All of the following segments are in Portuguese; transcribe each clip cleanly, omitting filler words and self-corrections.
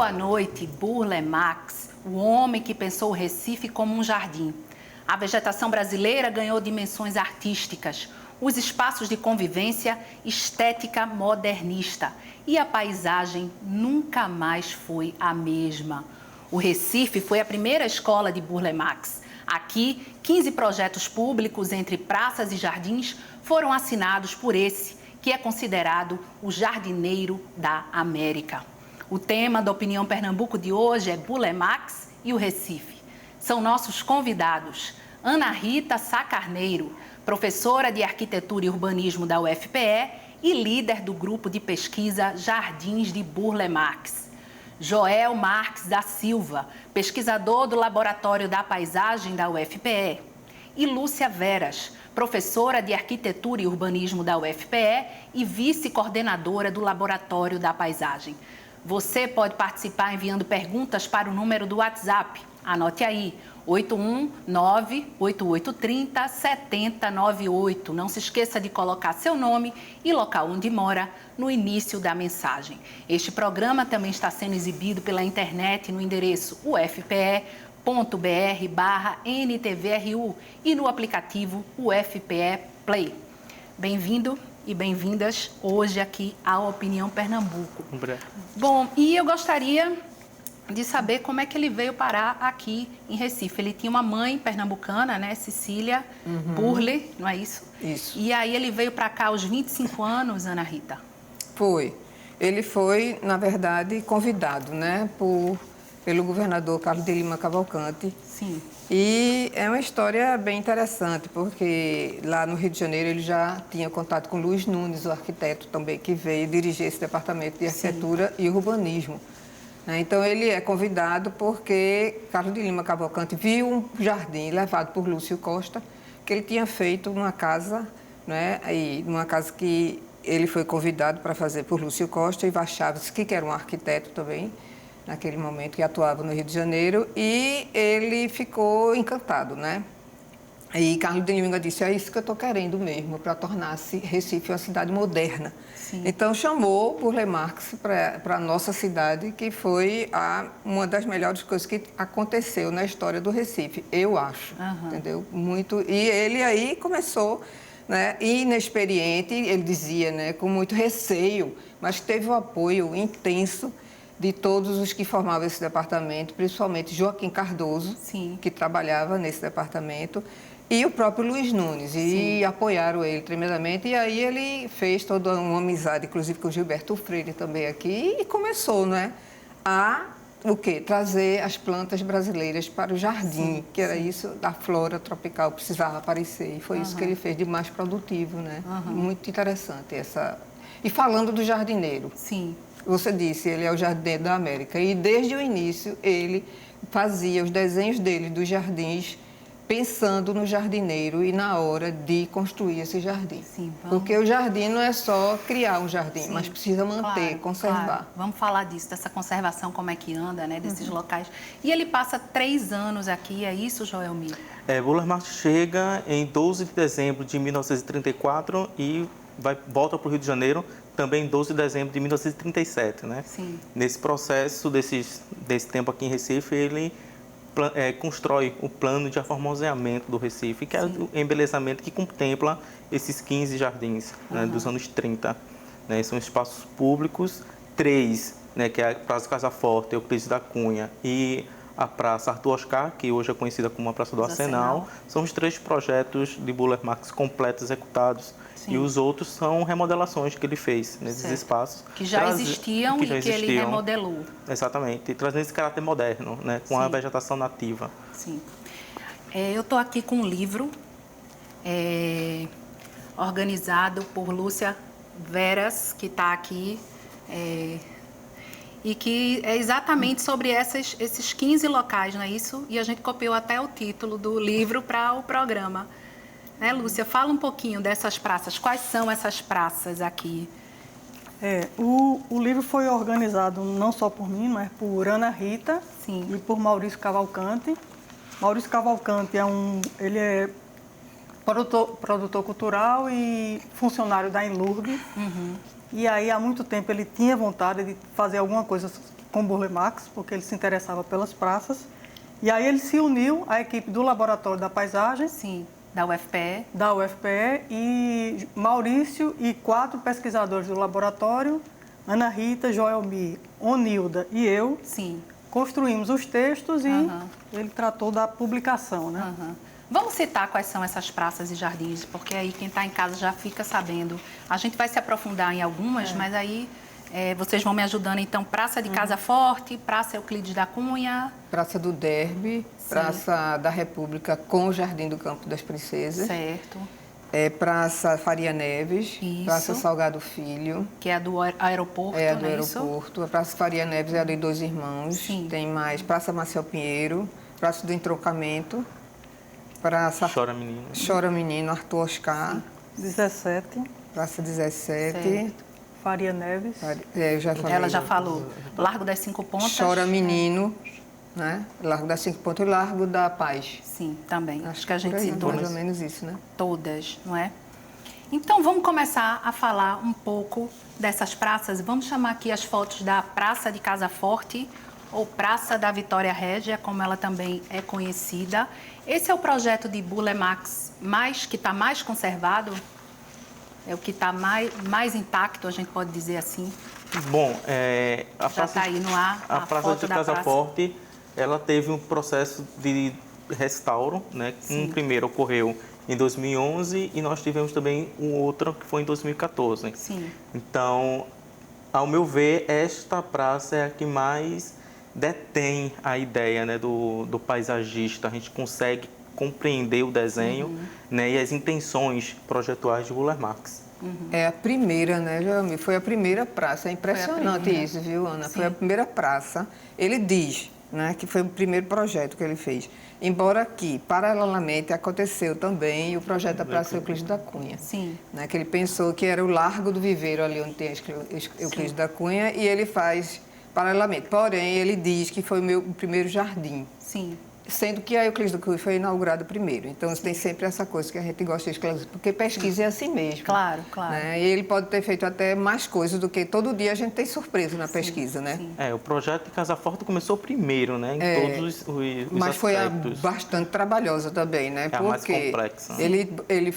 Boa noite, Burle Marx, o homem que pensou o Recife como um jardim. A vegetação brasileira ganhou dimensões artísticas, os espaços de convivência, estética modernista. E a paisagem nunca mais foi a mesma. O Recife foi a primeira escola de Burle Marx. Aqui, 15 projetos públicos entre praças e jardins foram assinados por esse, que é considerado o jardineiro da América. O tema da Opinião Pernambuco de hoje é Burle Marx e o Recife. São nossos convidados Ana Rita Sá Carneiro, professora de Arquitetura e Urbanismo da UFPE e líder do grupo de pesquisa Jardins de Burle Marx. Joel Marques da Silva, pesquisador do Laboratório da Paisagem da UFPE. E Lúcia Veras, professora de Arquitetura e Urbanismo da UFPE e vice-coordenadora do Laboratório da Paisagem. Você pode participar enviando perguntas para o número do WhatsApp. Anote aí, 819-8830-7098. Não se esqueça de colocar seu nome e local onde mora no início da mensagem. Este programa também está sendo exibido pela internet no endereço ufpe.br/NTVRU e no aplicativo UFPE Play. Bem-vindo e bem-vindas hoje aqui à Opinião Pernambuco. Bom, e eu gostaria de saber como é que ele veio parar aqui em Recife. Ele tinha uma mãe pernambucana, né, Cecília Burle, não é isso? Isso. E aí ele veio para cá aos 25 anos, Ana Rita? Foi. Ele foi, na verdade, convidado, né, pelo governador Carlos de Lima Cavalcante. Sim. E é uma história bem interessante, porque lá no Rio de Janeiro ele já tinha contato com Luiz Nunes, o arquiteto também, que veio dirigir esse departamento de arquitetura e urbanismo. Então, ele é convidado porque Carlos de Lima Cavalcante viu um jardim levado por Lúcio Costa, que ele tinha feito numa casa, né, e numa casa que ele foi convidado para fazer por Lúcio Costa e Varchavas, que era um arquiteto também, naquele momento, que atuava no Rio de Janeiro, e ele ficou encantado, né? E Carlos de Lima disse, é isso que eu estou querendo mesmo, para tornar-se Recife uma cidade moderna. Sim. Então, chamou Burle Marx para a nossa cidade, que foi uma das melhores coisas que aconteceu na história do Recife, eu acho, entendeu? Muito. E ele aí começou, né, inexperiente, ele dizia, né, com muito receio, mas teve o apoio intenso de todos os que formavam esse departamento, principalmente Joaquim Cardoso, sim, que trabalhava nesse departamento, e o próprio Luiz Nunes, e apoiaram ele tremendamente. E aí ele fez toda uma amizade, inclusive com o Gilberto Freire também aqui, e começou, né, o quê? Trazer as plantas brasileiras para o jardim, que era isso, da flora tropical, precisava aparecer. E foi isso que ele fez de mais produtivo, né? Muito interessante essa... E falando do jardineiro. Sim. Você disse, ele é o jardineiro da América. E desde o início ele fazia os desenhos dele dos jardins pensando no jardineiro e na hora de construir esse jardim. Sim, porque o jardim não é só criar um jardim, mas precisa manter, conservar. Claro. Vamos falar disso, dessa conservação, como é que anda, né, desses locais. E ele passa 3 anos aqui, é isso, Joel Mir? Burle Marx chega em 12 de dezembro de 1934 e volta para o Rio de Janeiro também em 12 de dezembro de 1937, né? Sim. Nesse processo, desse tempo aqui em Recife, ele constrói o plano de aformoseamento do Recife, que é o embelezamento que contempla esses 15 jardins, né, dos anos 30. Né? São espaços públicos, 3, né, que é a Praça Casa Forte, Euclides da Cunha e a Praça Arthur Oscar, que hoje é conhecida como a Praça do Arsenal. São os 3 projetos de Burle Marx completos, executados. Sim. E os outros são remodelações que ele fez nesses espaços. Que já existiam e que ele remodelou. Exatamente, e trazendo esse caráter moderno, né, com a vegetação nativa. Sim. Eu estou aqui com um livro organizado por Lúcia Veras, que está aqui, e que é exatamente sobre esses 15 locais, não é isso? E a gente copiou até o título do livro para o programa. Né, Lúcia? Fala um pouquinho dessas praças. Quais são essas praças aqui? O livro foi organizado não só por mim, mas por Ana Rita e por Maurício Cavalcante. Maurício Cavalcante ele é produtor cultural e funcionário da Enlurb. E aí, há muito tempo, ele tinha vontade de fazer alguma coisa com Burle Marx, porque ele se interessava pelas praças. E aí ele se uniu à equipe do Laboratório da Paisagem. Sim, da UFPE. Da UFPE, e Maurício e 4 pesquisadores do laboratório, Ana Rita, Joelmi, Onilda e eu, Sim. construímos os textos e ele tratou da publicação, né? Vamos citar quais são essas praças e jardins, porque aí quem está em casa já fica sabendo. A gente vai se aprofundar em algumas, mas aí vocês vão me ajudando. Então, Praça de Casa Forte, Praça Euclides da Cunha. Praça do Derby, Praça da República com o Jardim do Campo das Princesas. Certo. Praça Faria Neves, Isso. Praça Salgado Filho. Que é a do aeroporto, É a do não é isso? aeroporto. A Praça Faria Neves é a de Dois Irmãos. Sim. Tem mais Praça Marcel Pinheiro, Praça do Entroncamento, Praça Chora Menino. Chora Menino, Arthur Oscar, 17, Praça 17. Certo. Faria Neves. Eu já falei. Ela já falou. Largo das Cinco Pontas. Chora Menino, né? Largo das Cinco Pontas e Largo da Paz. Sim, também. Acho que a gente por aí, citou mais ou menos isso, né? todas, não é? Então, vamos começar a falar um pouco dessas praças. Vamos chamar aqui as fotos da Praça de Casa Forte, ou Praça da Vitória Régia, como ela também é conhecida. Esse é o projeto de Burle Marx que está mais conservado, é o que está mais intacto, a gente pode dizer assim. Bom, a Já praça, está aí no ar a a Praça foto de da Casa praça. Forte, ela teve um processo de restauro, né? Um primeiro ocorreu em 2011 e nós tivemos também um outro que foi em 2014. Sim. Então, ao meu ver, esta praça é a que mais detém a ideia, né, do paisagista. A gente consegue compreender o desenho, né, e as intenções projetuais de Burle Marx. É a primeira, né, Joelmi? Foi a primeira praça. É impressionante primeira. isso, viu, Ana? Sim. Foi a primeira praça. Ele diz, né, que foi o primeiro projeto que ele fez. Embora que, paralelamente, aconteceu também o projeto da Praça Euclides da Cunha. Sim. Né, que ele pensou que era o Largo do Viveiro, ali onde tem Euclides da Cunha, e ele faz paralelamente. Porém, ele diz que foi o primeiro jardim. Sim. Sendo que a Euclides da Cunha foi inaugurada primeiro. Então, tem sempre essa coisa que a gente gosta de esclarecer, porque pesquisa é assim mesmo. Claro, claro. Né? E ele pode ter feito até mais coisas do que todo dia a gente tem surpresa na pesquisa, né? Sim. O projeto de Casa Forte começou primeiro, né, em todos os Mas foi aspectos. bastante trabalhosa também, né? É a mais Porque complexa. ele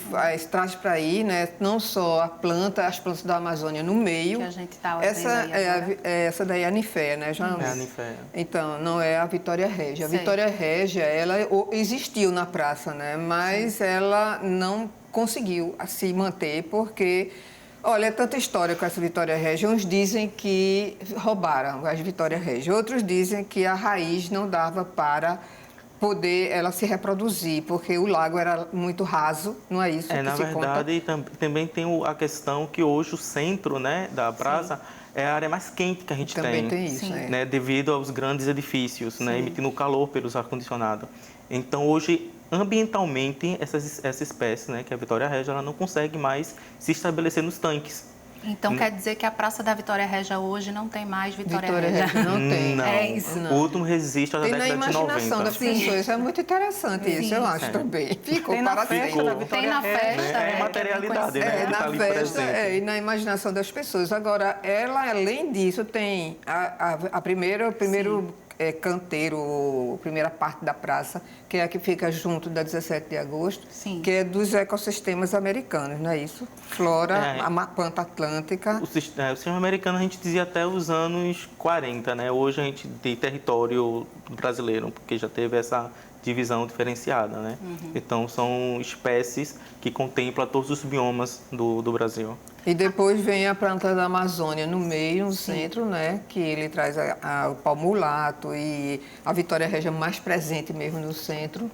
traz para aí, né, não só as plantas da Amazônia no meio. Que a gente tá essa vendo aí agora. essa daí é a Niféia, né, João? É a Niféia. Então, não é a Vitória Régia. A Sei. Vitória Régia, ela existiu na praça, né? Mas ela não conseguiu se manter porque, olha, é tanta história com essa Vitória Régia. Uns dizem que roubaram as Vitória Régia, outros dizem que a raiz não dava para poder ela se reproduzir, porque o lago era muito raso, não é isso que Na se conta? verdade, também tem a questão que hoje o centro, né, da praça é a área mais quente que a gente Também tem isso, Sim. é. né, devido aos grandes edifícios, né, emitindo calor pelos ar-condicionado. Então, hoje, ambientalmente, essa espécie, né, que é a Vitória Régia, ela não consegue mais se estabelecer nos tanques. Então, quer dizer que a Praça da Vitória Régia hoje não tem mais Vitória, Vitória Régia não tem. Não. É isso. O último resiste à Tem na década de imaginação 90. das pessoas. É muito interessante isso, eu acho Sim. também. Ficou Tem na para festa sempre. da Tem Vitória na Régia. festa. É que é materialidade, bem né? conhecida. que tá Na ali festa presente. e na imaginação das pessoas. Agora, ela, além disso, tem o primeiro canteiro, a primeira parte da praça, que é a que fica junto da 17 de agosto, Sim. que é dos ecossistemas americanos, não é isso? Flora, a Panta Atlântica. O sistema americano a gente dizia até os anos 40, né? Hoje a gente tem território brasileiro, porque já teve essa divisão diferenciada, né? Então, são espécies que contemplam todos os biomas do Brasil. E depois vem a planta da Amazônia no meio, no centro, né? Que ele traz o palmulato e a Vitória Régia mais presente mesmo no centro.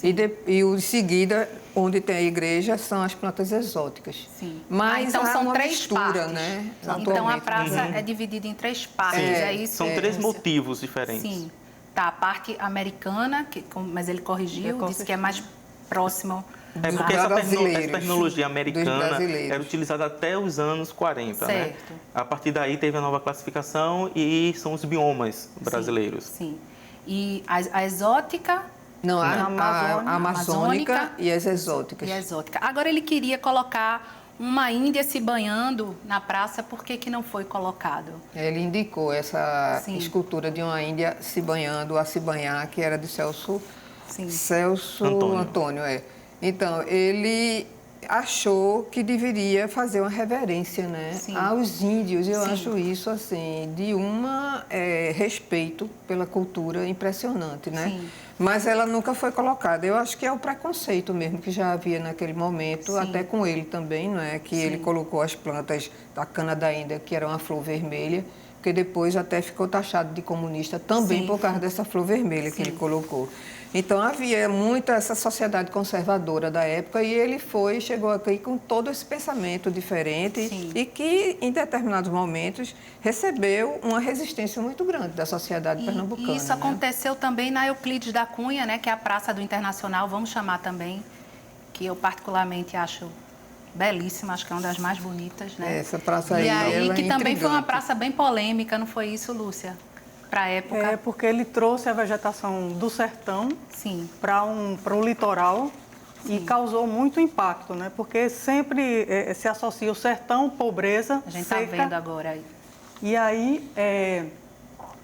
E em seguida, onde tem a igreja, são as plantas exóticas. Sim. Mas então há são uma 3 mistura, partes. né? Então a atualmente. praça é dividida em 3 partes, é isso? São 3 motivos diferentes. Sim. Tá, a parte americana, mas ele corrigiu, disse que é mais próximo. É porque essa brasileiros. tecnologia Dos americana brasileiros. era utilizada até os anos 40, né? Certo. A partir daí teve a nova classificação e são os biomas brasileiros. Sim. E a exótica Não, a Amazônica amazônica e as exóticas. e a exótica. Agora ele queria colocar uma índia se banhando na praça, por que não foi colocado? Ele indicou essa Sim. escultura de uma índia se banhando, a se banhar, que era de Celso Antônio. Então, ele achou que deveria fazer uma reverência, né, aos índios. Eu acho isso, assim, de respeito pela cultura impressionante, né? Sim. Mas ela nunca foi colocada. Eu acho que é o preconceito mesmo que já havia naquele momento, até com ele também, não é? Que ele colocou as plantas da cana da Índia, que era uma flor vermelha, porque depois até ficou taxado de comunista também por causa dessa flor vermelha que ele colocou. Então, havia muita essa sociedade conservadora da época e ele chegou aqui com todo esse pensamento diferente e que, em determinados momentos, recebeu uma resistência muito grande da sociedade pernambucana. E isso aconteceu também na Euclides da Cunha, né, que é a Praça do Internacional, vamos chamar também, que eu particularmente acho belíssima, acho que é uma das mais bonitas, né? Essa praça aí, e que também foi uma intrigante. praça bem polêmica, não foi isso, Lúcia? Para a época. É, porque ele trouxe a vegetação do sertão para o litoral e causou muito impacto, né? Porque sempre se associa o sertão, pobreza, a gente seca. está vendo agora aí. E aí,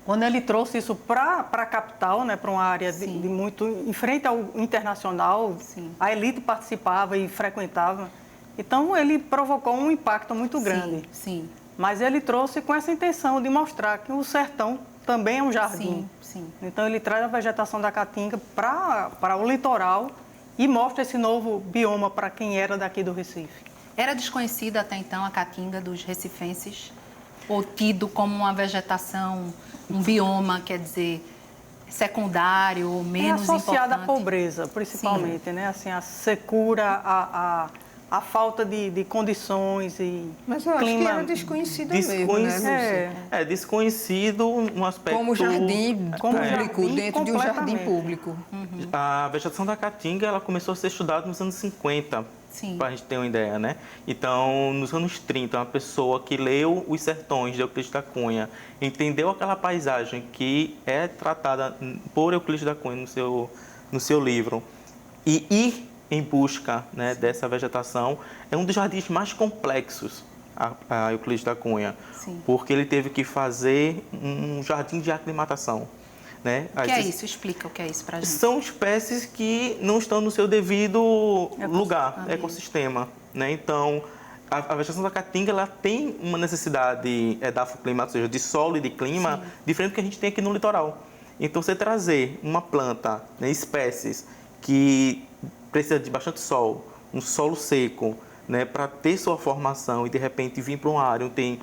quando ele trouxe isso para a capital, né, para uma área de muito em frente ao internacional, a elite participava e frequentava. Então, ele provocou um impacto muito grande. Mas ele trouxe com essa intenção de mostrar que o sertão também é um jardim. Então, ele traz a vegetação da caatinga para o litoral e mostra esse novo bioma para quem era daqui do Recife. Era desconhecida até então a caatinga dos recifenses? Ou tido como uma vegetação, um bioma, quer dizer, secundário, ou menos importante? É associada à pobreza, principalmente, né? Assim, a secura, a falta de condições e Mas eu clima. acho que era desconhecida mesmo, né, Lúcia? Desconhecido um aspecto... Como jardim público, dentro de um jardim público. A vegetação da caatinga, ela começou a ser estudada nos anos 50, para a gente ter uma ideia, né? Então, nos anos 30, uma pessoa que leu Os Sertões, de Euclides da Cunha, entendeu aquela paisagem que é tratada por Euclides da Cunha no seu livro, e ir em busca, né, dessa vegetação, é um dos jardins mais complexos, a Euclides da Cunha, porque ele teve que fazer um jardim de aclimatação. Né? O que é isso? Explica o que é isso para a gente. São espécies que não estão no seu devido lugar, ecossistema. Né? Então, a vegetação da caatinga, ela tem uma necessidade edafoclimática, ou seja, de solo e de clima, diferente do que a gente tem aqui no litoral. Então, você trazer uma planta, né, espécies que precisa de bastante sol, um solo seco, né, para ter sua formação e, de repente, vir para uma área onde tem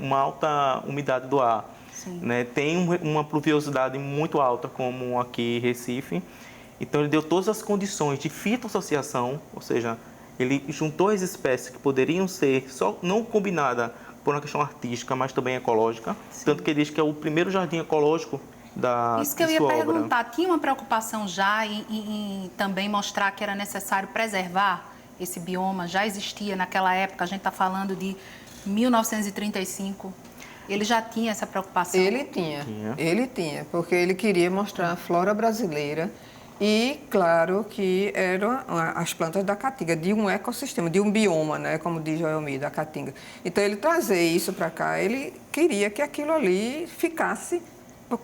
uma alta umidade do ar, né, tem uma pluviosidade muito alta, como aqui em Recife. Então, ele deu todas as condições de fitoassociação, ou seja, ele juntou as espécies que poderiam ser só não combinadas por uma questão artística, mas também ecológica. Tanto que ele diz que é o primeiro jardim ecológico da Isso que eu ia perguntar, tinha uma preocupação já em também mostrar que era necessário preservar esse bioma? Já existia naquela época, a gente está falando de 1935. Ele já tinha essa preocupação? Ele tinha, porque ele queria mostrar a flora brasileira e, claro, que eram as plantas da caatinga, de um ecossistema, de um bioma, né, como diz Joelmir, da caatinga. Então, ele trazer isso para cá, ele queria que aquilo ali ficasse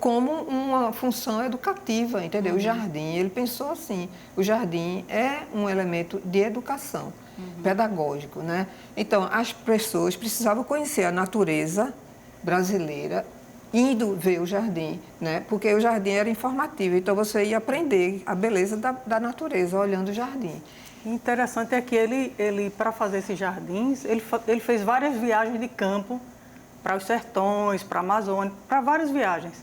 como uma função educativa, entendeu? O jardim, ele pensou assim, o jardim é um elemento de educação, pedagógico, né? Então, as pessoas precisavam conhecer a natureza brasileira indo ver o jardim, né? Porque o jardim era informativo, então você ia aprender a beleza da natureza olhando o jardim. Interessante é que ele para fazer esses jardins, ele fez várias viagens de campo para os sertões, para a Amazônia, para várias viagens.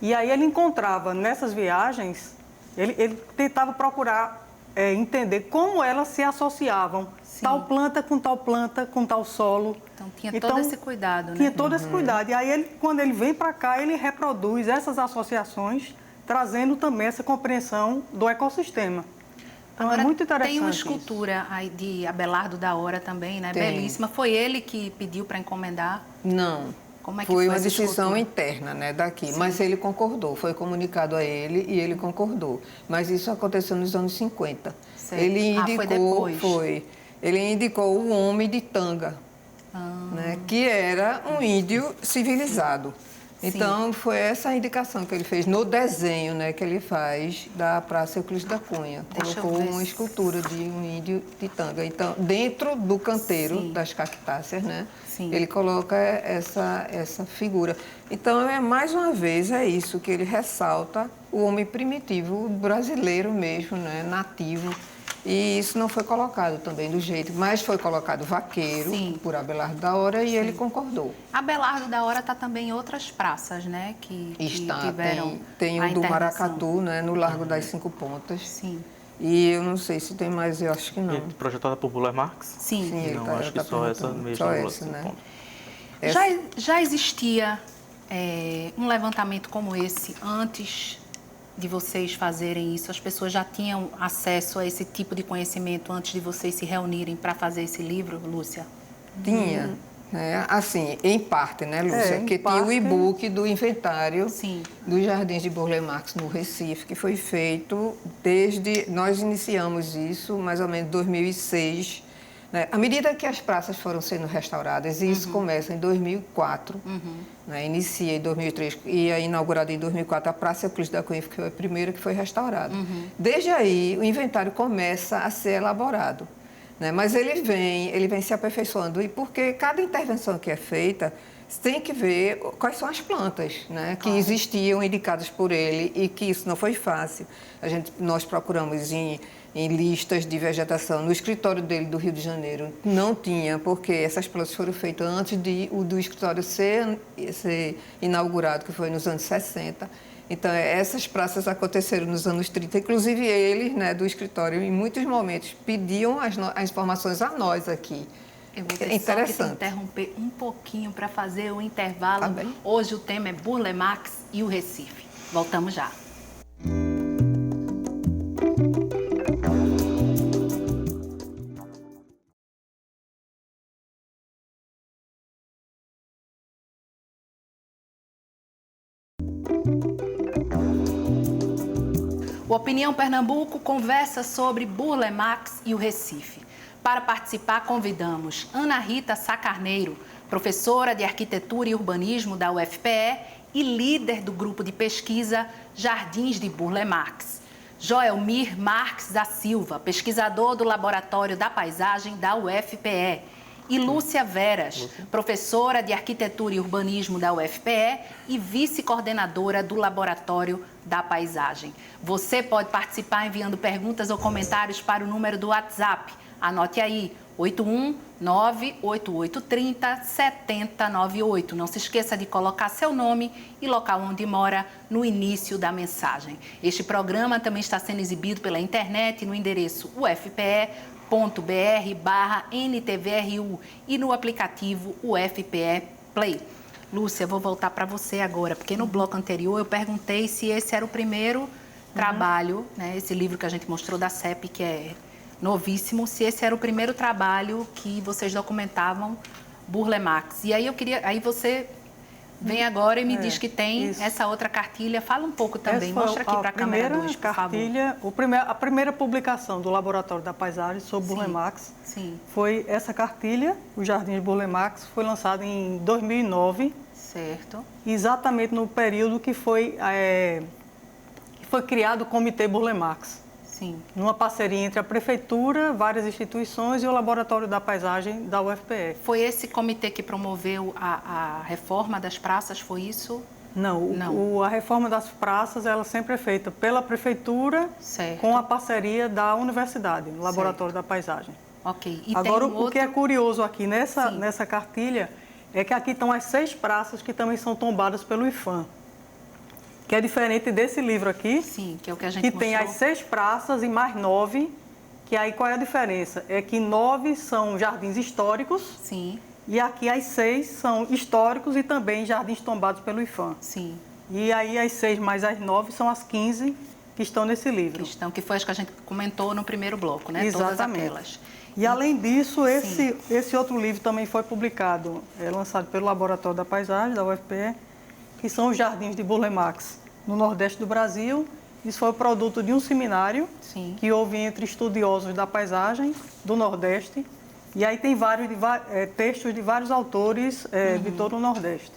E aí ele encontrava nessas viagens, ele tentava procurar entender como elas se associavam. Tal planta com tal planta, com tal solo. Então, tinha todo esse cuidado, né? Tinha todo esse cuidado. E aí, quando ele vem para cá, ele reproduz essas associações, trazendo também essa compreensão do ecossistema. Então, agora, é muito interessante. Tem uma escultura aí de Abelardo da Hora também, né? Tem. Belíssima. Foi ele que pediu para encomendar? Não. Como é que foi uma essa decisão escultura? interna, né, daqui, mas ele concordou, foi comunicado a ele e ele concordou. Mas isso aconteceu nos anos 50. Certo. Ele indicou, Foi depois? foi. ele indicou o homem de tanga, né, que era um índio civilizado. Então, foi essa a indicação que ele fez no desenho, né, que ele faz da Praça Euclides da Cunha. Colocou uma escultura de um índio de tanga. Então, dentro do canteiro das cactáceas, né, ele coloca essa figura. Então, mais uma vez, é isso que ele ressalta, o homem primitivo brasileiro mesmo, né, nativo. E isso não foi colocado também do jeito, mas foi colocado vaqueiro por Abelardo da Hora e ele concordou. Abelardo da Hora está também em outras praças, né? Que tiveram tem o do Maracatu, né, no Largo das Cinco Pontas. Sim. E eu não sei se tem mais, eu acho que não. Projetada por Burle Marx? Sim. Não, acho que só essa mesmo. Só essa, né? Já existia um levantamento como esse antes de vocês fazerem isso? As pessoas já tinham acesso a esse tipo de conhecimento antes de vocês se reunirem para fazer esse livro, Lúcia? Tinha. Assim, em parte, né, Lúcia? Porque tinha o e-book do inventário dos Jardins de Burle Marx no Recife, que foi feito nós iniciamos isso mais ou menos em 2006, né? À medida que as praças foram sendo restauradas, e isso começa em 2004, né? Inicia em 2003 e é inaugurada em 2004 a Praça Euclides da Cunha, que foi a primeira que foi restaurada. Desde aí, o inventário começa a ser elaborado, né? Mas ele vem se aperfeiçoando, e porque cada intervenção que é feita, tem que ver quais são as plantas, né, que existiam indicadas por ele, e que isso não foi fácil. Nós procuramos em listas de vegetação. No escritório dele do Rio de Janeiro não tinha, porque essas plantas foram feitas antes do escritório ser inaugurado, que foi nos anos 60. Então, essas praças aconteceram nos anos 30. Inclusive, eles, né, do escritório, em muitos momentos, pediam as informações a nós aqui. Eu vou ter só que te interromper um pouquinho para fazer o intervalo. Tá bem. Hoje o tema é Burle Marx e o Recife. Voltamos já. O Opinião Pernambuco conversa sobre Burle Marx e o Recife. Para participar, convidamos Ana Rita Sá Carneiro, professora de Arquitetura e Urbanismo da UFPE e líder do grupo de pesquisa Jardins de Burle Marx. Joelmir Marques da Silva, pesquisador do Laboratório da Paisagem da UFPE. E Lúcia Veras, professora de Arquitetura e Urbanismo da UFPE e vice-coordenadora do Laboratório da Paisagem. Você pode participar enviando perguntas ou comentários para o número do WhatsApp. Anote aí, 819-8830-7098. Não se esqueça de colocar seu nome e local onde mora no início da mensagem. Este programa também está sendo exibido pela internet no endereço ufpe.br/NTVRU e no aplicativo UFPE Play. Lúcia, vou voltar para você agora, porque no bloco anterior eu perguntei se esse era o primeiro trabalho, né, esse livro que a gente mostrou da CEP, que é novíssimo, se esse era o primeiro trabalho que vocês documentavam Burle Marx. E aí aí você vem agora e me diz que tem essa outra cartilha. Fala um pouco também, mostra aqui para a câmera 2, por favor. A primeira publicação do Laboratório da Paisagem sobre Burle Marx foi essa cartilha, o Jardim de Burle Marx, foi lançado em 2009. Certo. Exatamente no período que foi criado o Comitê Burle Marx. Sim. Numa parceria entre a Prefeitura, várias instituições e o Laboratório da Paisagem da UFPE. Foi esse comitê que promoveu a reforma das praças, foi isso? Não. A reforma das praças ela sempre é feita pela Prefeitura, com a parceria da Universidade, no Laboratório da Paisagem. Ok. E agora, o que é curioso aqui nessa cartilha é que aqui estão as 6 praças que também são tombadas pelo IPHAN. Que é diferente desse livro aqui, que é o que a gente mostrou. Tem as 6 praças e mais 9, que aí qual é a diferença? É que 9 são jardins históricos, e aqui as 6 são históricos e também jardins tombados pelo IPHAN. E aí as 6 mais as 9 são as 15 que estão nesse livro. Que foi as que a gente comentou no primeiro bloco, né? Exatamente. Todas aquelas. E além disso, esse outro livro também foi publicado, lançado pelo Laboratório da Paisagem, da UFPE, que são os Jardins de Burle Marx, no Nordeste do Brasil Isso foi produto de um seminário Sim. que houve entre estudiosos da paisagem do Nordeste. E aí tem textos de vários autores de todo o Nordeste.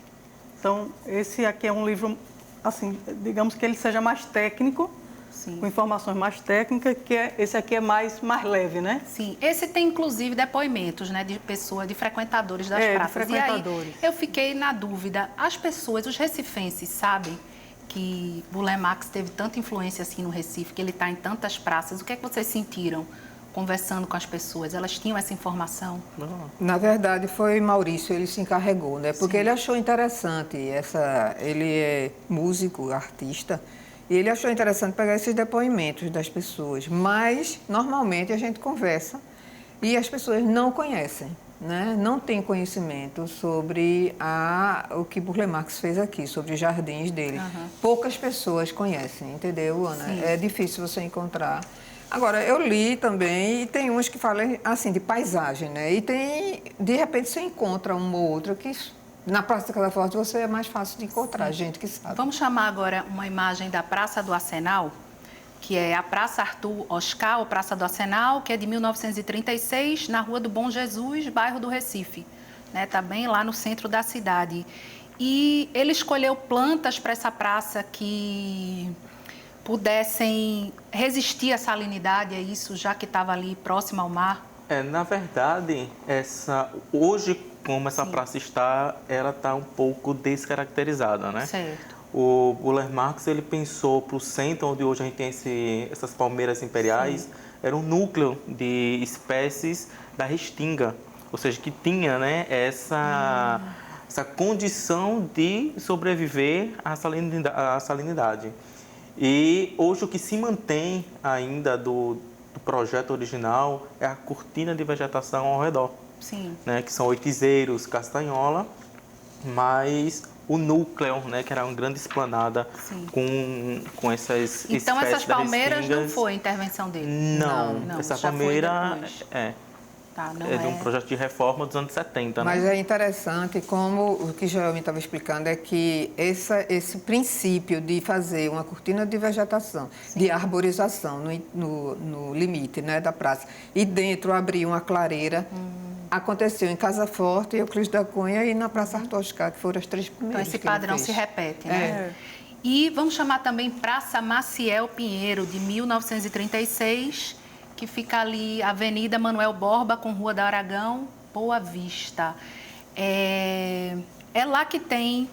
Então, esse aqui é um livro, assim, digamos que ele seja mais técnico, Sim. com informações mais técnicas, esse aqui é mais leve, né? Sim, esse tem inclusive depoimentos, né, de pessoas, de frequentadores das praças. De frequentadores. E aí eu fiquei na dúvida, as pessoas, os recifenses, sabem que Burle Marx teve tanta influência assim no Recife, que ele está em tantas praças. O que é que vocês sentiram conversando com as pessoas? Elas tinham essa informação? Na verdade, foi Maurício, ele se encarregou, né? Porque ele achou interessante, ele é músico, artista, e ele achou interessante pegar esses depoimentos das pessoas. Mas, normalmente, a gente conversa e as pessoas não conhecem, né? Não têm conhecimento sobre o que Burle Marx fez aqui, sobre os jardins dele. Poucas pessoas conhecem, entendeu, Ana? Sim. É difícil você encontrar. Agora, eu li também, e tem uns que falam, assim, de paisagem, né? E tem, de repente, você encontra uma ou outra que, na Praça da Casa Forte, você é mais fácil de encontrar, gente que sabe. Vamos chamar agora uma imagem da Praça do Arsenal, que é a Praça Arthur Oscar, ou Praça do Arsenal, que é de 1936, na Rua do Bom Jesus, bairro do Recife, né? Tá bem lá no centro da cidade. E ele escolheu plantas para essa praça que pudessem resistir à salinidade, é isso, já que estava ali próximo ao mar? Na verdade, hoje, como essa praça está, ela está um pouco descaracterizada, né? Certo. O Burle Marx, ele pensou para o centro, onde hoje a gente tem essas palmeiras imperiais, era um núcleo de espécies da restinga, ou seja, que tinha, né, essa condição de sobreviver à salinidade. E hoje o que se mantém ainda do projeto original é a cortina de vegetação ao redor. Sim. Né, que são oitizeiros, castanhola, mas o núcleo, né, que era uma grande esplanada com essas espécies. Então essas palmeiras da não foi intervenção dele? Não, essa já palmeira foi tá, não é de um projeto de reforma dos anos 70. Mas né? é interessante, como o que Joel me estava explicando, é que esse princípio de fazer uma cortina de vegetação, de arborização no limite, né, da praça, e dentro abrir uma clareira, aconteceu em Casa Forte, Euclides da Cunha e na Praça Arthur Oscar, que foram as três primeiras. Então esse padrão se repete, né? E vamos chamar também Praça Maciel Pinheiro, de 1936, que fica ali, Avenida Manuel Borba, com Rua da Aragão, Boa Vista. É lá que tem...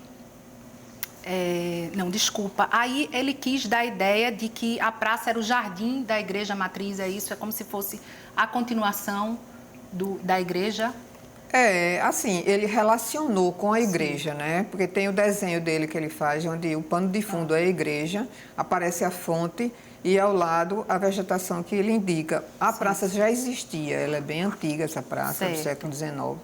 não, desculpa. Aí ele quis dar a ideia de que a praça era o jardim da igreja matriz, é isso? É como se fosse a continuação da igreja? Assim, ele relacionou com a igreja, né? Porque tem o desenho dele que ele faz, onde o pano de fundo é a igreja, aparece a fonte e ao lado a vegetação que ele indica. A praça já existia, ela é bem antiga, essa praça, do século XIX.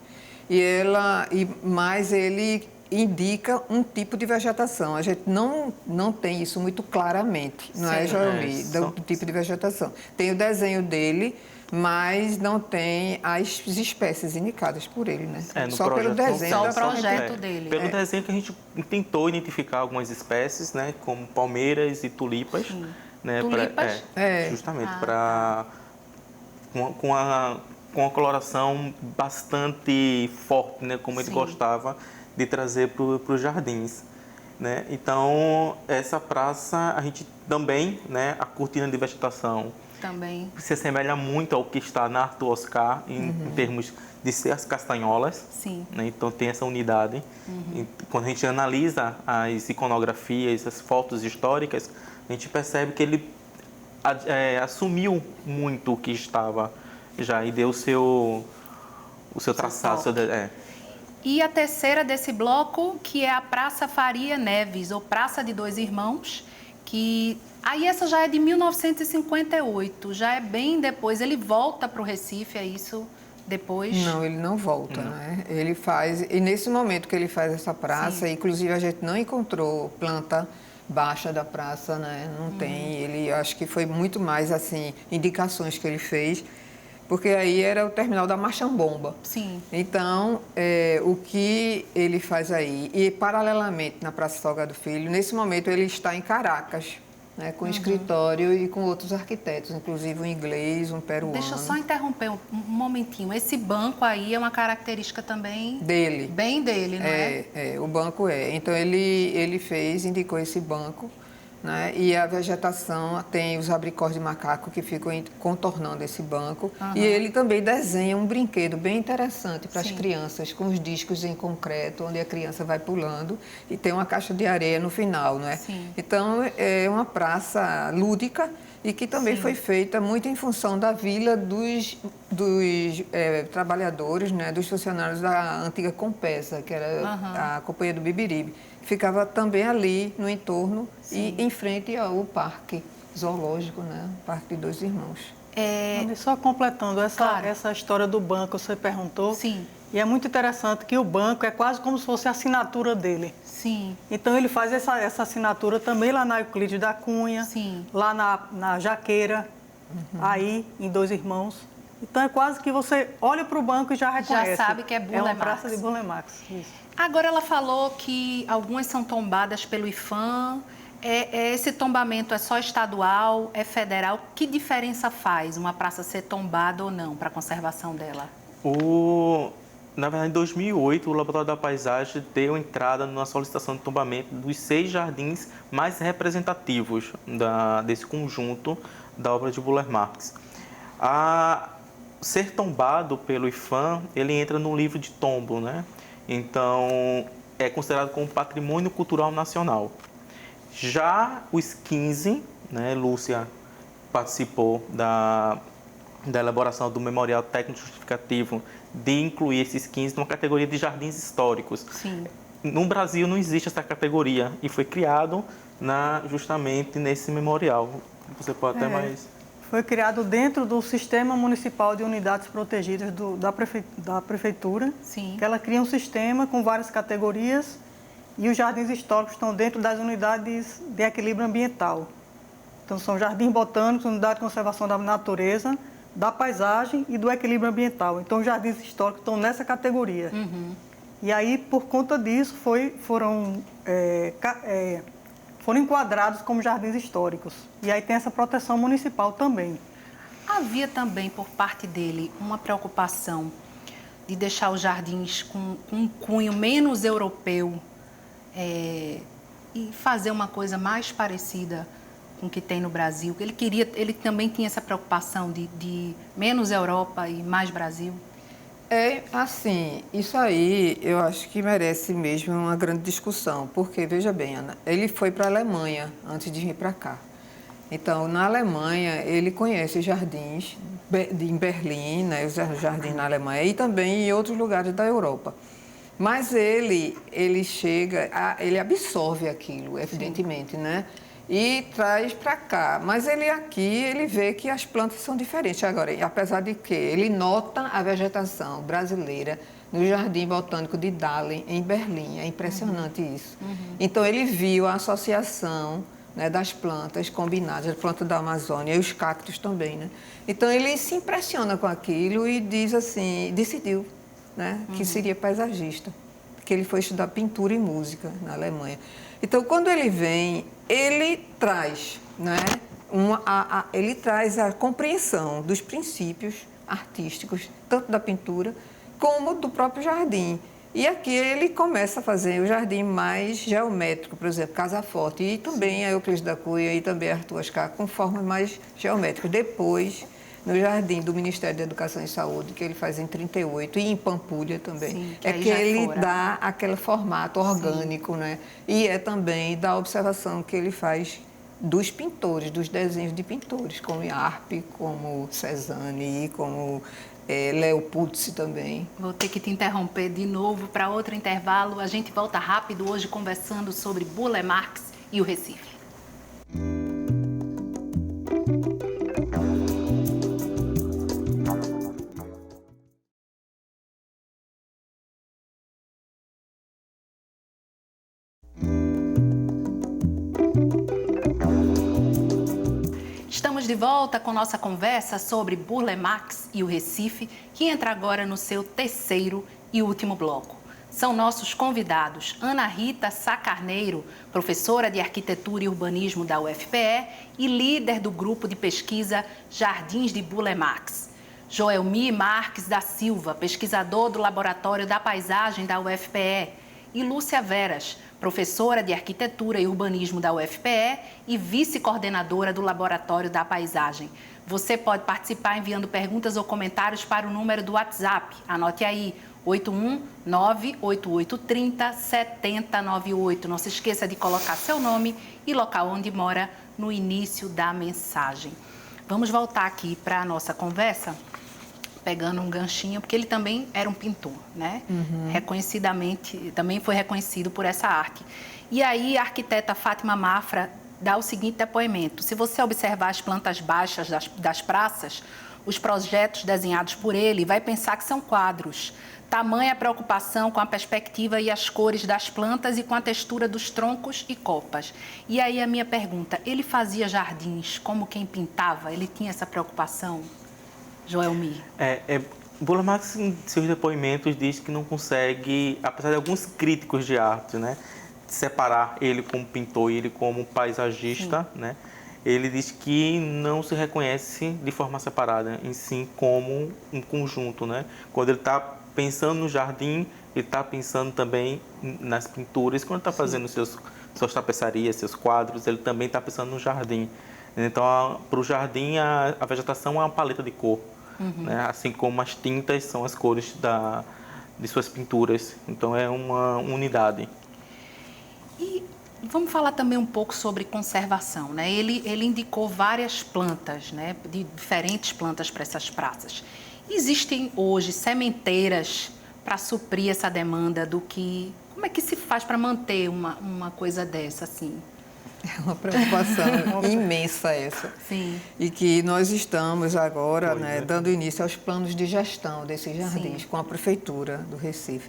Mas ele indica um tipo de vegetação. A gente não tem isso muito claramente, não é, Joelmi? Do tipo de vegetação. Tem o desenho dele, mas não tem as espécies indicadas por ele, né? Só pelo desenho. Só o projeto dele. Pelo desenho que a gente tentou identificar algumas espécies, né? Como palmeiras e tulipas. Né, tulipas? Justamente para com a coloração bastante forte, né? Como ele gostava de trazer para os jardins. Né? Então, essa praça, a gente também, né? A cortina de vegetação também se assemelha muito ao que está na Arthur Oscar, em termos de ser as castanholas. Sim. Né? Então, tem essa unidade. E quando a gente analisa as iconografias, as fotos históricas, a gente percebe que ele assumiu muito o que estava já e deu o seu traçado. E a terceira desse bloco, que é a Praça Faria Neves, ou Praça de Dois Irmãos, que... Aí essa já é de 1958, já é bem depois. Ele volta para o Recife, é isso? Depois? Não, ele não volta, né? Ele faz... E nesse momento que ele faz essa praça, inclusive a gente não encontrou planta baixa da praça, né? Não tem. Ele, acho que foi muito mais, assim, indicações que ele fez, porque aí era o terminal da Marchambomba. Sim. Então, o que ele faz aí? E, paralelamente, na Praça Salgado Filho, nesse momento ele está em Caracas, né, com escritório e com outros arquitetos, inclusive um inglês, um peruano. Deixa eu só interromper um momentinho. Esse banco aí é uma característica também... Dele. Bem dele, não é? O banco é. Então, ele indicou esse banco, né? E a vegetação tem os abricós de macaco que ficam contornando esse banco. E ele também desenha um brinquedo bem interessante para as crianças, com os discos em concreto, onde a criança vai pulando e tem uma caixa de areia no final, não é? Sim. Então, é uma praça lúdica e que também foi feita muito em função da vila dos trabalhadores, né, dos funcionários da antiga Compesa, que era a Companhia do Bibiribe. Ficava também ali no entorno e em frente ao parque zoológico, né, o Parque de Dois Irmãos. Só completando essa história do banco, você perguntou. Sim. E é muito interessante que o banco é quase como se fosse a assinatura dele. Sim. Então, ele faz essa assinatura também lá na Euclides da Cunha, lá na Jaqueira, aí em Dois Irmãos. Então, é quase que você olha para o banco e já reconhece. Já sabe que é Burle É uma Marx. praça de Burle Marx. Isso. Agora, ela falou que algumas são tombadas pelo IPHAN. Esse tombamento é só estadual, é federal? Que diferença faz uma praça ser tombada ou não para a conservação dela? Na verdade, em 2008, o Laboratório da Paisagem deu entrada na solicitação de tombamento dos 6 jardins mais representativos desse conjunto da obra de Burle Marx. Ser tombado pelo IPHAN, ele entra no livro de tombo, né? Então, é considerado como patrimônio cultural nacional. Já os 15, né, Lúcia participou da elaboração do memorial técnico justificativo de incluir esses 15 numa categoria de jardins históricos. Sim. No Brasil não existe essa categoria e foi criado justamente nesse memorial. Você pode até mais... Foi criado dentro do Sistema Municipal de Unidades Protegidas da Prefeitura. Sim. Que ela cria um sistema com várias categorias e os jardins históricos estão dentro das unidades de equilíbrio ambiental. Então, são jardins botânicos, unidade de conservação da natureza, da paisagem e do equilíbrio ambiental. Então, os jardins históricos estão nessa categoria. E aí, por conta disso, foram enquadrados como jardins históricos. E aí tem essa proteção municipal também. Havia também, por parte dele, uma preocupação de deixar os jardins com um cunho menos europeu e fazer uma coisa mais parecida com o que tem no Brasil. Ele também tinha essa preocupação de menos Europa e mais Brasil? Assim, isso aí eu acho que merece mesmo uma grande discussão, porque, veja bem, Ana, ele foi para a Alemanha antes de vir para cá. Então, na Alemanha, ele conhece os jardins em Berlim, né, os jardins na Alemanha, e também em outros lugares da Europa. Mas ele absorve aquilo, evidentemente, né? E traz para cá. Mas ele vê que as plantas são diferentes. Agora, apesar de que ele nota a vegetação brasileira no Jardim Botânico de Dahlem, em Berlim. É impressionante isso. Então, ele viu a associação, né, das plantas combinadas, a planta da Amazônia e os cactos também, né? Então, ele se impressiona com aquilo e diz assim, decidiu, né, que seria paisagista, que ele foi estudar pintura e música na Alemanha. Então, quando ele vem, ele traz, né, ele traz a compreensão dos princípios artísticos, tanto da pintura como do próprio jardim. E aqui ele começa a fazer o jardim mais geométrico, por exemplo, Casa Forte, e também a Euclides da Cunha e também Arthur Ascar, com formas mais geométricas. Depois, no jardim do Ministério da Educação e Saúde, que ele faz em 38, e em Pampulha também. Sim, que ele dá aquele formato orgânico, né? E é também da observação que ele faz dos pintores, dos desenhos de pintores, como Arpe, como Cézanne, como Léo Putz também. Vou ter que te interromper de novo para outro intervalo. A gente volta rápido hoje conversando sobre Burle Marx e o Recife. Estamos de volta com nossa conversa sobre Burle Marx e o Recife, que entra agora no seu terceiro e último bloco. são nossos convidados Ana Rita Sá Carneiro, professora de Arquitetura e Urbanismo da UFPE e líder do grupo de pesquisa Jardins de Burle Marx. Joelmir Marques da Silva, pesquisador do Laboratório da Paisagem da UFPE. E Lúcia Veras, professora de Arquitetura e Urbanismo da UFPE e vice-coordenadora do Laboratório da Paisagem. Você pode participar enviando perguntas ou comentários para o número do WhatsApp. Anote aí, 81988307098. Não se esqueça de colocar seu nome e local onde mora no início da mensagem. Vamos voltar aqui para a nossa conversa, pegando um ganchinho, porque ele também era um pintor, né? Reconhecidamente, também foi reconhecido por essa arte. E aí a arquiteta Fátima Mafra dá o seguinte depoimento: se você observar as plantas baixas das praças, os projetos desenhados por ele, vai pensar que são quadros. Tamanha preocupação com a perspectiva e as cores das plantas e com a textura dos troncos e copas. E aí a minha pergunta, ele fazia jardins como quem pintava? Ele tinha essa preocupação, Joelmir? Burle Marx, em seus depoimentos, diz que não consegue, apesar de alguns críticos de arte, né, separar ele como pintor e ele como paisagista, né? Ele diz que não se reconhece de forma separada, em si como um conjunto, né? Quando ele está pensando no jardim, ele está pensando também nas pinturas. Quando está fazendo suas tapeçarias, seus quadros, ele também está pensando no jardim. Então, para o jardim, a vegetação é uma paleta de cor, né? Assim como as tintas são as cores de suas pinturas. Então, é uma unidade. E vamos falar também um pouco sobre conservação, né? Ele indicou várias plantas, né? De diferentes plantas para essas praças. Existem hoje sementeiras para suprir essa demanda do que... Como é que se faz para manter uma coisa dessa, assim? É uma preocupação imensa essa. Sim. E que nós estamos agora, né, dando início aos planos de gestão desses jardins, com a Prefeitura do Recife.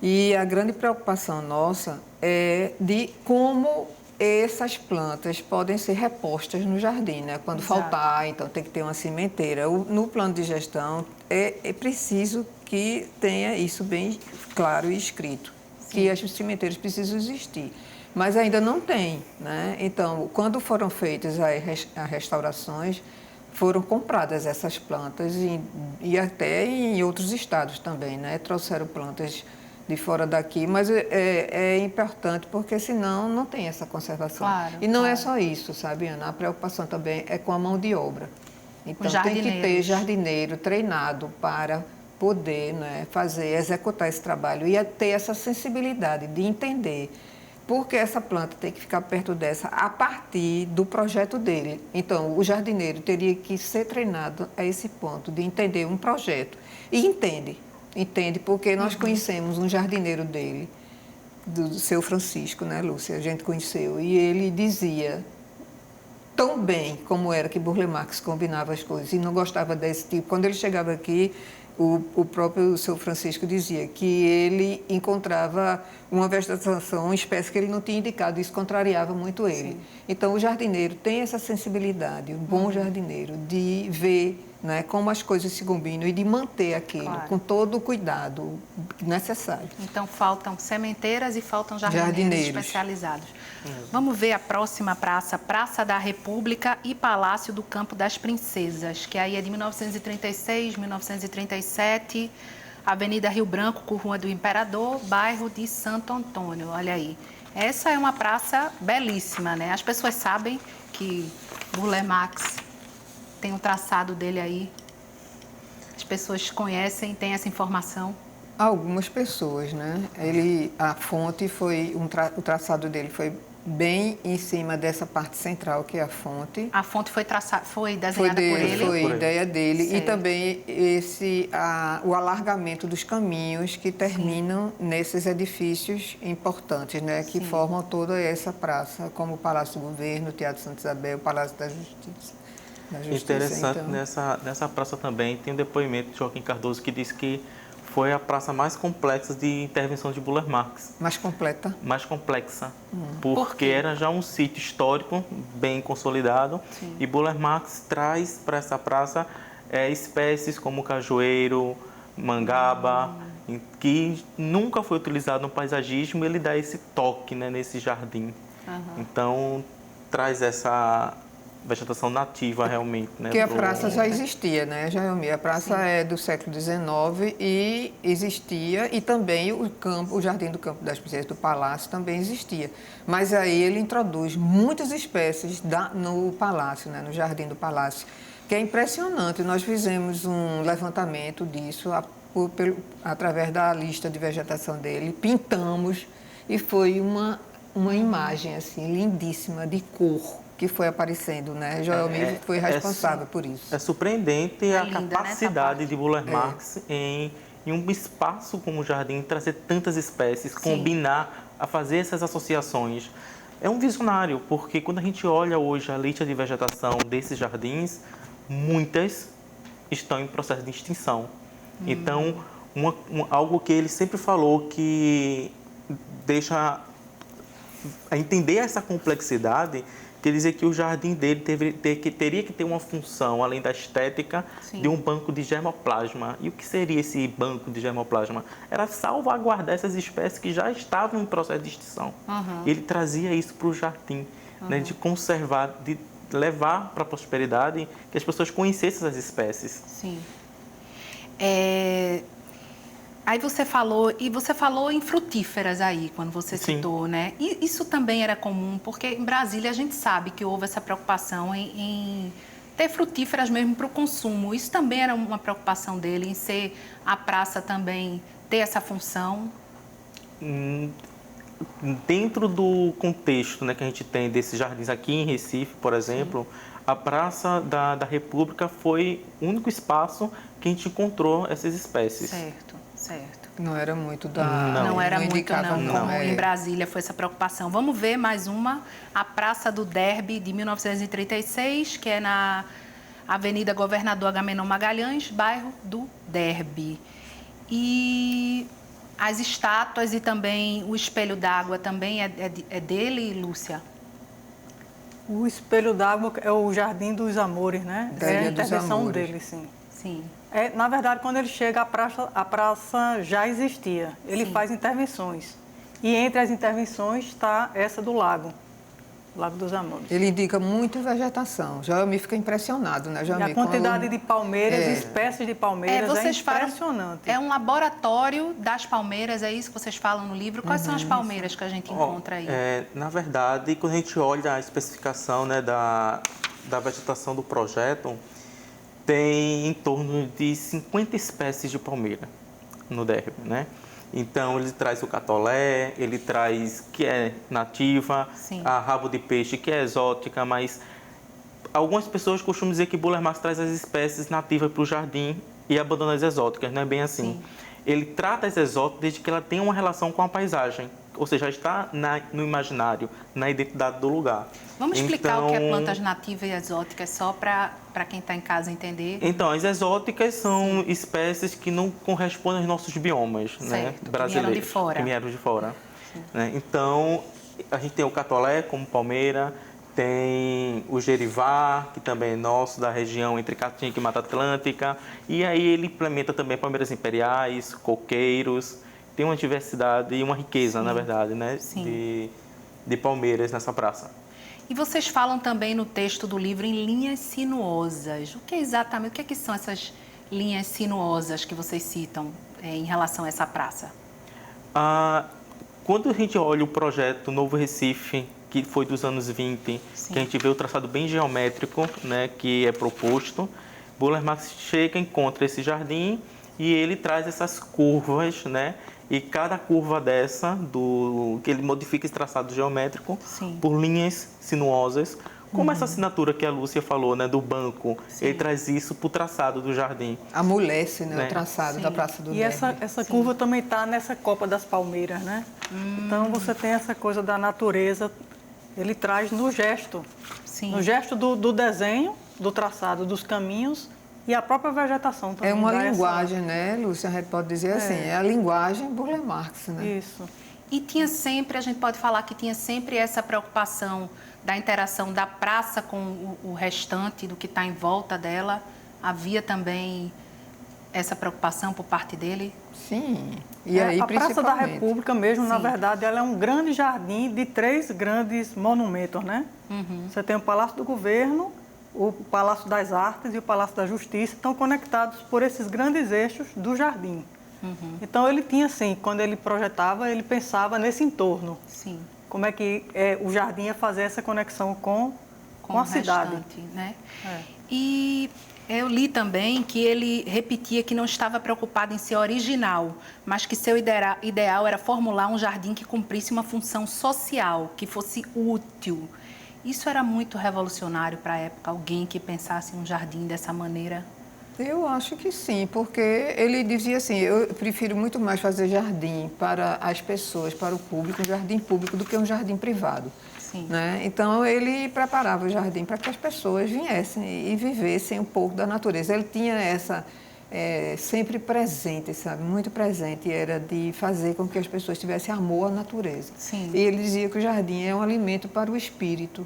E a grande preocupação nossa é de como essas plantas podem ser repostas no jardim, né? Quando faltar, então tem que ter uma cimenteira. No plano de gestão é preciso que tenha isso bem claro e escrito, que as cimenteiras precisam existir. Mas ainda não tem, né? Então, quando foram feitas as restaurações, foram compradas essas plantas e até em outros estados também, né? Trouxeram plantas de fora daqui, mas é importante porque senão não tem essa conservação. Claro, e não é só isso, sabe, Ana? A preocupação também é com a mão de obra. Então tem que ter jardineiro treinado para poder, né, executar esse trabalho e ter essa sensibilidade de entender porque essa planta tem que ficar perto dessa a partir do projeto dele. Então, o jardineiro teria que ser treinado a esse ponto de entender um projeto. E entende porque nós conhecemos um jardineiro dele, do seu Francisco, né, Lúcia? A gente conheceu. E ele dizia tão bem como era que Burle Marx combinava as coisas e não gostava desse tipo. Quando ele chegava aqui, o próprio seu Francisco dizia que ele encontrava uma vegetação, uma espécie que ele não tinha indicado, isso contrariava muito ele. Sim. Então, o jardineiro tem essa sensibilidade, o bom jardineiro, de ver, né, como as coisas se combinam e de manter aquilo com todo o cuidado necessário. Então, faltam sementeiras e faltam jardineiros especializados. Vamos ver a próxima praça, Praça da República e Palácio do Campo das Princesas, que aí é de 1936, 1937, Avenida Rio Branco, com Rua do Imperador, bairro de Santo Antônio. Olha aí. Essa é uma praça belíssima, né? As pessoas sabem que Burle Marx tem um traçado dele aí. As pessoas conhecem, têm essa informação. Algumas pessoas, né? A fonte foi, o traçado dele foi bem em cima dessa parte central, que é a fonte. A fonte foi desenhada por ele? Foi ideia dele. Certo. E também o alargamento dos caminhos que terminam nesses edifícios importantes, né? Que formam toda essa praça, como o Palácio do Governo, o Teatro Santa Isabel, o Palácio da Justiça. Interessante, então. nessa praça também tem um depoimento de Joaquim Cardoso que diz que foi a praça mais complexa de intervenção de Burle Marx. Mais completa? Mais complexa, porque era já um sítio histórico bem consolidado. Sim. E Burle Marx traz para essa praça espécies como cajueiro, mangaba, que nunca foi utilizado no paisagismo, ele dá esse toque, né, nesse jardim. Então, traz essa vegetação nativa realmente. Né, porque a praça já existia, né, Jaelmi? A praça é do século XIX e existia, e também o Jardim do Campo das Princesas do Palácio também existia. Mas aí ele introduz muitas espécies no palácio, né, no Jardim do Palácio, que é impressionante. Nós fizemos um levantamento disso através da lista de vegetação dele, pintamos e foi uma imagem assim lindíssima de cor que foi aparecendo, né? Joelmi foi responsável por isso. É surpreendente a linda, capacidade né, de Buller Marx em um espaço como o jardim trazer tantas espécies, combinar, a fazer essas associações. É um visionário, porque quando a gente olha hoje a lista de vegetação desses jardins, muitas estão em processo de extinção. Então, algo que ele sempre falou que deixa a entender essa complexidade, que ele dizia que o jardim dele teria que ter uma função, além da estética, de um banco de germoplasma. E o que seria esse banco de germoplasma? Era salvaguardar essas espécies que já estavam em processo de extinção. Ele trazia isso para o jardim, né, de conservar, de levar para a prosperidade, que as pessoas conhecessem essas espécies. Sim. Aí você falou em frutíferas aí, quando você citou, né? E isso também era comum, porque em Brasília a gente sabe que houve essa preocupação em ter frutíferas mesmo para o consumo. Isso também era uma preocupação dele, em ser a praça também, ter essa função? Dentro do contexto, né, que a gente tem desses jardins aqui em Recife, por exemplo, a Praça da República foi o único espaço que a gente encontrou essas espécies. Certo. Não era muito Não era muito, não. Como É. em Brasília foi essa preocupação. Vamos ver mais uma, a Praça do Derby de 1936, que é na Avenida Governador Agamenon Magalhães, bairro do Derby. E as estátuas e também o espelho d'água também é dele, Lúcia? O espelho d'água é o Jardim dos Amores, né? É a intervenção dele, sim. Sim. Na verdade, quando ele chega, a praça já existia. Ele faz intervenções. E entre as intervenções está essa do Lago dos Amores. Ele indica muita vegetação. Joelmi fica impressionado, né, Joelmi? E a quantidade de palmeiras, espécies de palmeiras, vocês impressionante. É um laboratório das palmeiras, é isso que vocês falam no livro? Quais são as palmeiras que a gente encontra aí? Na verdade, quando a gente olha a especificação, né, da vegetação do projeto, tem em torno de 50 espécies de palmeira no Derby, né? Então, ele traz o catolé, ele traz que é nativa, a rabo de peixe, que é exótica, mas algumas pessoas costumam dizer que Buller Marx traz as espécies nativas para o jardim e abandona as exóticas, não é bem assim. Ele trata as exóticas desde que ela tenha uma relação com a paisagem, ou seja, está no imaginário, na identidade do lugar. Vamos explicar o que é plantas nativas e exóticas, só para quem está em casa entender? Então, as exóticas são espécies que não correspondem aos nossos biomas, né, brasileiros. Que vieram de fora. Né? Então, a gente tem o catolé como palmeira, tem o gerivá, que também é nosso, da região entre Caatinga e Mata Atlântica, e aí ele implementa também palmeiras imperiais, coqueiros, tem uma diversidade e uma riqueza, na verdade, né, de palmeiras nessa praça. E vocês falam também no texto do livro em linhas sinuosas. O que exatamente, o que são essas linhas sinuosas que vocês citam em relação a essa praça? Quando a gente olha o projeto Novo Recife, que foi dos anos 20, que a gente vê o traçado bem geométrico, né, que é proposto, Buller Marx chega, encontra esse jardim e ele traz essas curvas, né? E cada curva dessa, que ele modifica esse traçado geométrico por linhas sinuosas, como essa assinatura que a Lúcia falou, né, do banco, ele traz isso para o traçado do jardim. Amolece, né, o traçado da Praça do Derby. E essa curva também está nessa Copa das Palmeiras, né? Então você tem essa coisa da natureza, ele traz no gesto. No gesto do desenho, do traçado dos caminhos, e a própria vegetação também. É uma linguagem, né, Lúcia? A gente pode dizer assim, é a linguagem Buller Marx, né? Isso. E tinha sempre, a gente pode falar que tinha sempre essa preocupação da interação da praça com o restante, do que está em volta dela. Havia também essa preocupação por parte dele? Sim, e aí a Praça da principalmente. República mesmo, Sim. na verdade, ela é um grande jardim de 3 grandes monumentos, né? Você tem o Palácio do Governo, o Palácio das Artes e o Palácio da Justiça, estão conectados por esses grandes eixos do jardim. Então, ele tinha, assim, quando ele projetava, ele pensava nesse entorno. Sim. Como é que o jardim ia fazer essa conexão com a cidade. Restante, né? E eu li também que ele repetia que não estava preocupado em ser original, mas que seu ideal era formular um jardim que cumprisse uma função social, que fosse útil. Isso era muito revolucionário para a época, alguém que pensasse em um jardim dessa maneira? Eu acho que sim, porque ele dizia assim, eu prefiro muito mais fazer jardim para as pessoas, para o público, um jardim público, do que um jardim privado. Sim. Né? Então, ele preparava o jardim para que as pessoas viessem e vivessem um pouco da natureza. Ele tinha essa sempre presente, sabe? Muito presente, era de fazer com que as pessoas tivessem amor à natureza. Sim. E ele dizia que o jardim é um alimento para o espírito.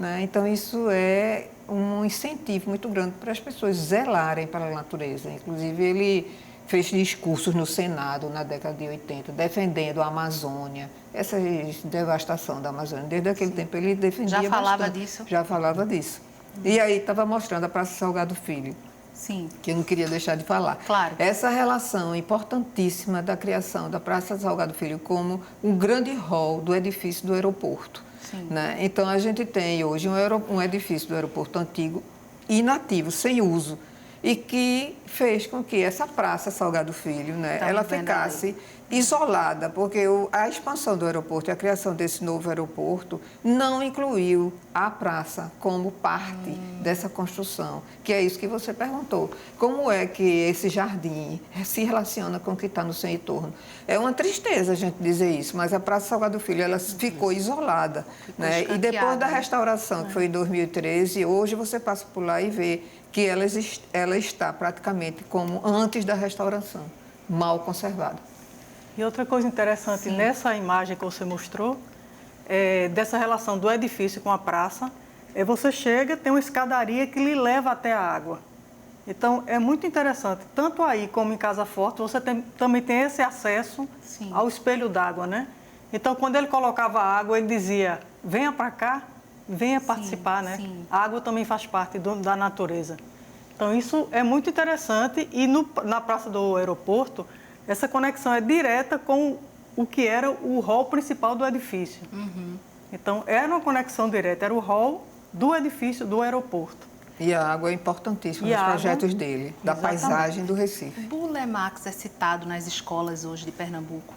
Né? Então, isso é um incentivo muito grande para as pessoas zelarem pela natureza. Inclusive, ele fez discursos no Senado na década de 80, defendendo a Amazônia, essa devastação da Amazônia. Desde aquele tempo, ele defendia Já falava bastante. disso? Já falava disso. E aí, estava mostrando a Praça Salgado Filho, Sim. que eu não queria deixar de falar. Claro. Essa relação importantíssima da criação da Praça Salgado Filho como um grande hall do edifício do aeroporto. Né? Então, a gente tem hoje um edifício do aeroporto antigo, inativo, sem uso, e que fez com que essa Praça Salgado Filho, né, ela ficasse isolada, porque a expansão do aeroporto e a criação desse novo aeroporto não incluiu a praça como parte dessa construção, que é isso que você perguntou. Como é que esse jardim se relaciona com o que está no seu entorno? É uma tristeza a gente dizer isso, mas a Praça Salgado Filho, ela ficou isolada. Né? E depois da restauração, que foi em 2013, hoje você passa por lá e vê que ela está praticamente como antes da restauração, mal conservada. E outra coisa interessante nessa imagem que você mostrou, dessa relação do edifício com a praça, você chega, tem uma escadaria que lhe leva até a água. Então, é muito interessante, tanto aí como em Casa Forte, você também tem esse acesso ao espelho d'água, né? Então, quando ele colocava água, ele dizia, venha para cá, venha participar, né? A água também faz parte da natureza. Então, isso é muito interessante e na Praça do Aeroporto, essa conexão é direta com o que era o hall principal do edifício. Então, era uma conexão direta, era o hall do edifício do aeroporto. E a água é importantíssima nos projetos dele, da paisagem do Recife. O Burle Marx é citado nas escolas hoje de Pernambuco.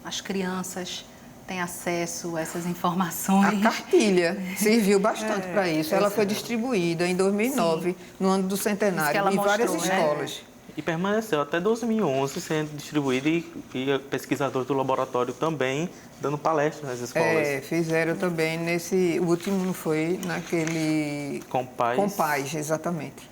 As crianças têm acesso a essas informações. A cartilha serviu bastante para isso. Ela foi distribuída em 2009, no ano do centenário, em várias escolas. E permaneceu até 2011 sendo distribuído e pesquisadores do laboratório também dando palestras nas escolas. Fizeram também nesse último, não foi naquele... Compaz, exatamente.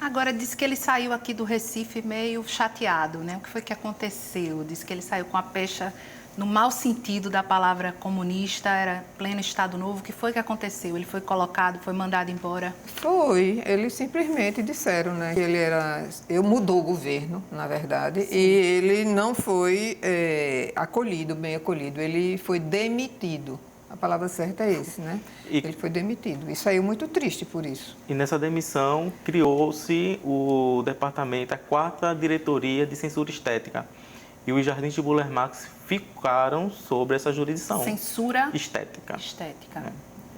Agora, disse que ele saiu aqui do Recife meio chateado, né? O que foi que aconteceu? Disse que ele saiu com a pecha no mau sentido da palavra comunista, era pleno Estado Novo. O que foi que aconteceu? Ele foi colocado, foi mandado embora? Foi. Eles simplesmente disseram, né, que ele mudou o governo, na verdade, e ele não foi bem acolhido. Ele foi demitido. A palavra certa é esse, né? Ele foi demitido e saiu muito triste por isso. E nessa demissão criou-se o departamento, a 4ª Diretoria de Censura Estética. E os jardins de Burle Marx ficaram sobre essa jurisdição. Censura estética.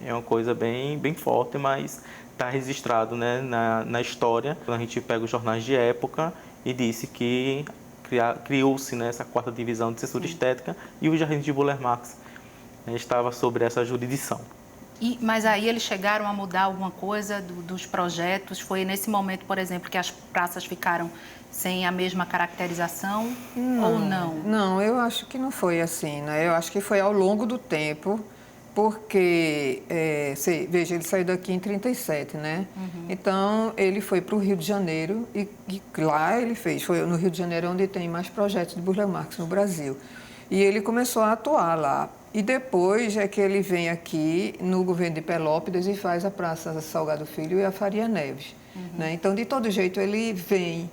É uma coisa bem forte, mas está registrado, né, na história. Quando a gente pega os jornais de época e disse que criou-se, né, essa 4ª Divisão de Censura Estética e os jardins de Burle Marx, né, estava sobre essa jurisdição. Mas aí eles chegaram a mudar alguma coisa dos projetos? Foi nesse momento, por exemplo, que as praças ficaram sem a mesma caracterização ou não? Não, eu acho que não foi assim, né? Eu acho que foi ao longo do tempo, porque, veja, ele saiu daqui em 37, né? Então, ele foi para o Rio de Janeiro e lá ele foi no Rio de Janeiro onde tem mais projetos de Burle Marx no Brasil. E ele começou a atuar lá. E depois é que ele vem aqui no governo de Pelópidas e faz a Praça Salgado Filho e a Faria Neves. Né? Então, de todo jeito, ele vem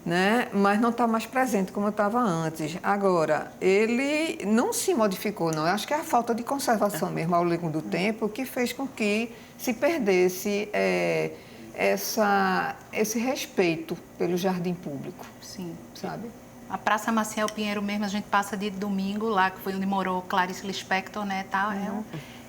né? Mas não está mais presente como estava antes. Agora, ele não se modificou, não. Eu acho que é a falta de conservação mesmo ao longo do tempo que fez com que se perdesse esse respeito pelo jardim público. Sim. Sabe? A Praça Maciel Pinheiro mesmo, a gente passa de domingo lá, que foi onde morou Clarice Lispector, né? Tá,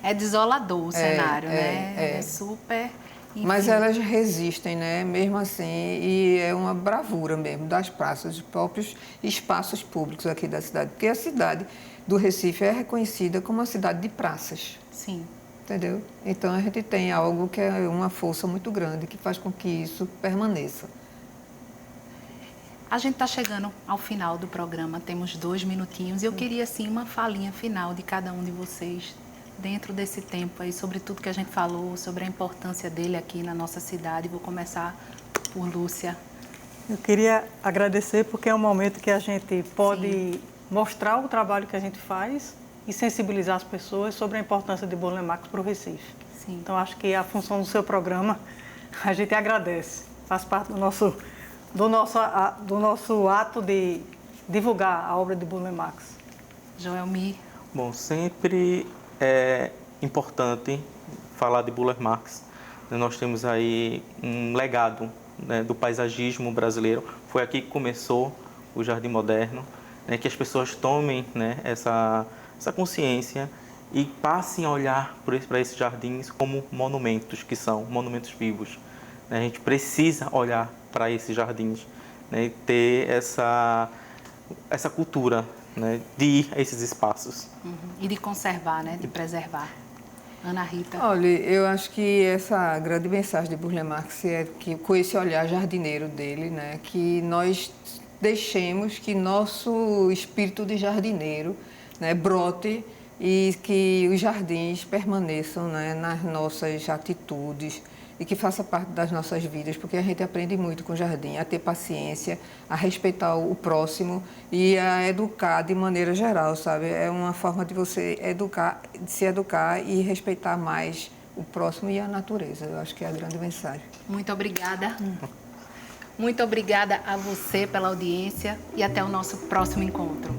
é desolador o cenário, né? É super... Enfim. Mas elas resistem, né? Mesmo assim, e é uma bravura mesmo das praças, dos próprios espaços públicos aqui da cidade. Porque a cidade do Recife é reconhecida como uma cidade de praças. Sim. Entendeu? Então a gente tem algo que é uma força muito grande que faz com que isso permaneça. A gente está chegando ao final do programa, temos 2 minutinhos e eu queria, assim, uma falinha final de cada um de vocês dentro desse tempo aí, sobre tudo que a gente falou, sobre a importância dele aqui na nossa cidade. Vou começar por Lúcia. Eu queria agradecer porque é um momento que a gente pode mostrar o trabalho que a gente faz e sensibilizar as pessoas sobre a importância de Burle Marx para o Recife. Sim. Então, acho que a função do seu programa, a gente agradece. Faz parte do nosso ato de divulgar a obra de Burle Marx. Joelmir. Bom, sempre é importante falar de Burle Marx. Nós temos aí um legado, né, do paisagismo brasileiro. Foi aqui que começou o Jardim Moderno, né, que as pessoas tomem, né, essa consciência e passem a olhar para esses jardins como monumentos, que são monumentos vivos. A gente precisa olhar para esses jardins, né, e ter essa cultura, né, de ir a esses espaços. E de conservar, né, de preservar. Ana Rita. Olha, eu acho que essa grande mensagem de Burle Marx é que, com esse olhar jardineiro dele, né, que nós deixemos que nosso espírito de jardineiro, né, brote e que os jardins permaneçam, né, nas nossas atitudes e que faça parte das nossas vidas, porque a gente aprende muito com o jardim, a ter paciência, a respeitar o próximo e a educar de maneira geral, sabe? É uma forma de você se educar e respeitar mais o próximo e a natureza. Eu acho que é a grande mensagem. Muito obrigada. Muito obrigada a você pela audiência e até o nosso próximo encontro.